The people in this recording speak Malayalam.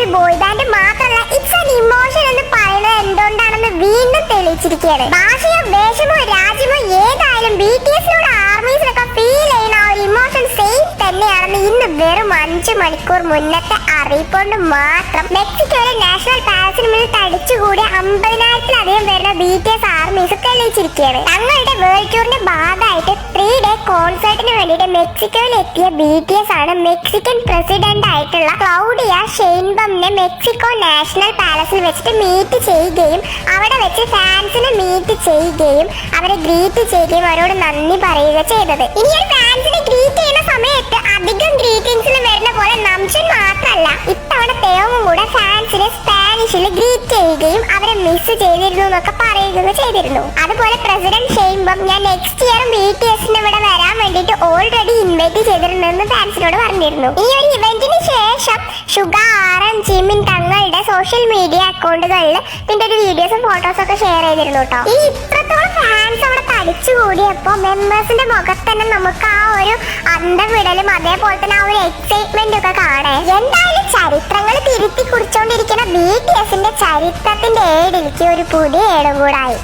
ഒരു ബോയ് ബാൻഡ് മാത്രമല്ല ഇറ്റ്സ് ആൻ ഇമോഷൻ എന്ന് പറയുന്നത് എന്തുകൊണ്ടാണെന്ന് വീണ്ടും തെളിയിച്ചിരിക്കുകയാണ്. ഭാഷയോ വേഷമോ രാജ്യമോ ഏതായാലും BTSനോട് ആർമീസിനൊക്കെ ഫീൽ ചെയ്യുന്ന ആ ഒരു ഇമോഷൻ സെയിം തന്നെയാണെന്ന് ഇന്ന് വെറും 5 മണിക്കൂർ മുന്നത്തെ അറിയിപ്പുകൊണ്ട് മാത്രം മെക്സിക്കോയിലെ നാഷണൽ പാലസിന് മുന്നിൽ തടിച്ചുകൂടി 50,000-ലധികം വരുന്ന BTS ആർമീസ് തെളിയിച്ചിരിക്കുകയാണ്. തങ്ങളുടെ വേൾഡ് ടൂറിന്റെ ഭാഗമായിട്ട് 3-day കോൺസേർട്ടിന് വേണ്ടിയിട്ട് മെക്സിക്കോയിൽ എത്തിയ BTS ആണ് മെക്സിക്കൻ പ്രസിഡന്റ് ആയിട്ടുള്ള ക്ലൗഡിയ ഷെയിൻബമിനെ മെക്സിക്കോ നാഷണൽ പാലസിൽ വെച്ചിട്ട് മീറ്റ് ചെയ്യുകയും അവിടെ വെച്ച് ഫാൻസിനെ മീറ്റ് ചെയ്യുകയും അവരെ ഗ്രീറ്റ് ചെയ്യുകയും അവരോട് നന്ദി പറയുക ചെയ്തത്. ഇനി ഒരു ഫാൻസിനെ ഗ്രീറ്റ് ചെയ്യുന്ന സമയത്ത് അധികം ഗ്രീറ്റിംഗ്സിൽ വരുന്ന പോലെ നംചൻ മാത്രമല്ല ഇത്തവണ തേവും കൂടെ ഫാൻസിനെ സ്പാനിഷിൽ ഗ്രീറ്റ് ചെയ്യുകയും അവരെ മിസ് ചെയ്തിരുന്നു എന്നൊക്കെ പറയുകയും ചെയ്തിരുന്നു. അതുപോലെ പ്രസിഡന്റ് ഷെയിൻബം ഞാൻ നെക്സ്റ്റ് ഇയറും BTSന് ഇവിടെ വരാൻ വേണ്ടിയിട്ട് ഓൾറെഡി ഇൻവൈറ്റ് ചെയ്തിട്ടുണ്ടെന്ന് ഫാൻസിനോട് പറഞ്ഞിരുന്നു. ഈ ഒരു ഇവന്റിന് ശേഷം ഷുഗ RM ജിമിൻ തങ്ങളുടെ സോഷ്യൽ മീഡിയ അക്കൗണ്ടുകളിൽ ഇതിന്റെ ഒരു വീഡിയോസും ഫോട്ടോസും ഒക്കെ ഷെയർ ചെയ്തിരുന്നു കേട്ടോ. ഈ ഇത്രത്തോളം ഫാൻസ് അവിടെ തടിച്ചുകൂടിയപ്പോ മെമ്പേഴ്സിന്റെ മുഖത്ത് തന്നെ നമുക്ക് ആ ഒരു അന്തം വിടലും അതേപോലെ തന്നെ ആ ഒരു എക്സൈറ്റ്മെന്റ് ഒക്കെ കാണേ. എന്തായാലും ചരിത്രങ്ങൾ തിരുത്തി കുറിച്ചുകൊണ്ടിരിക്കുന്ന BTSന്റെ ചരിത്രത്തിന്റെ ഏടിലേക്ക് ഒരു പുതിയ ഏടും കൂടായി.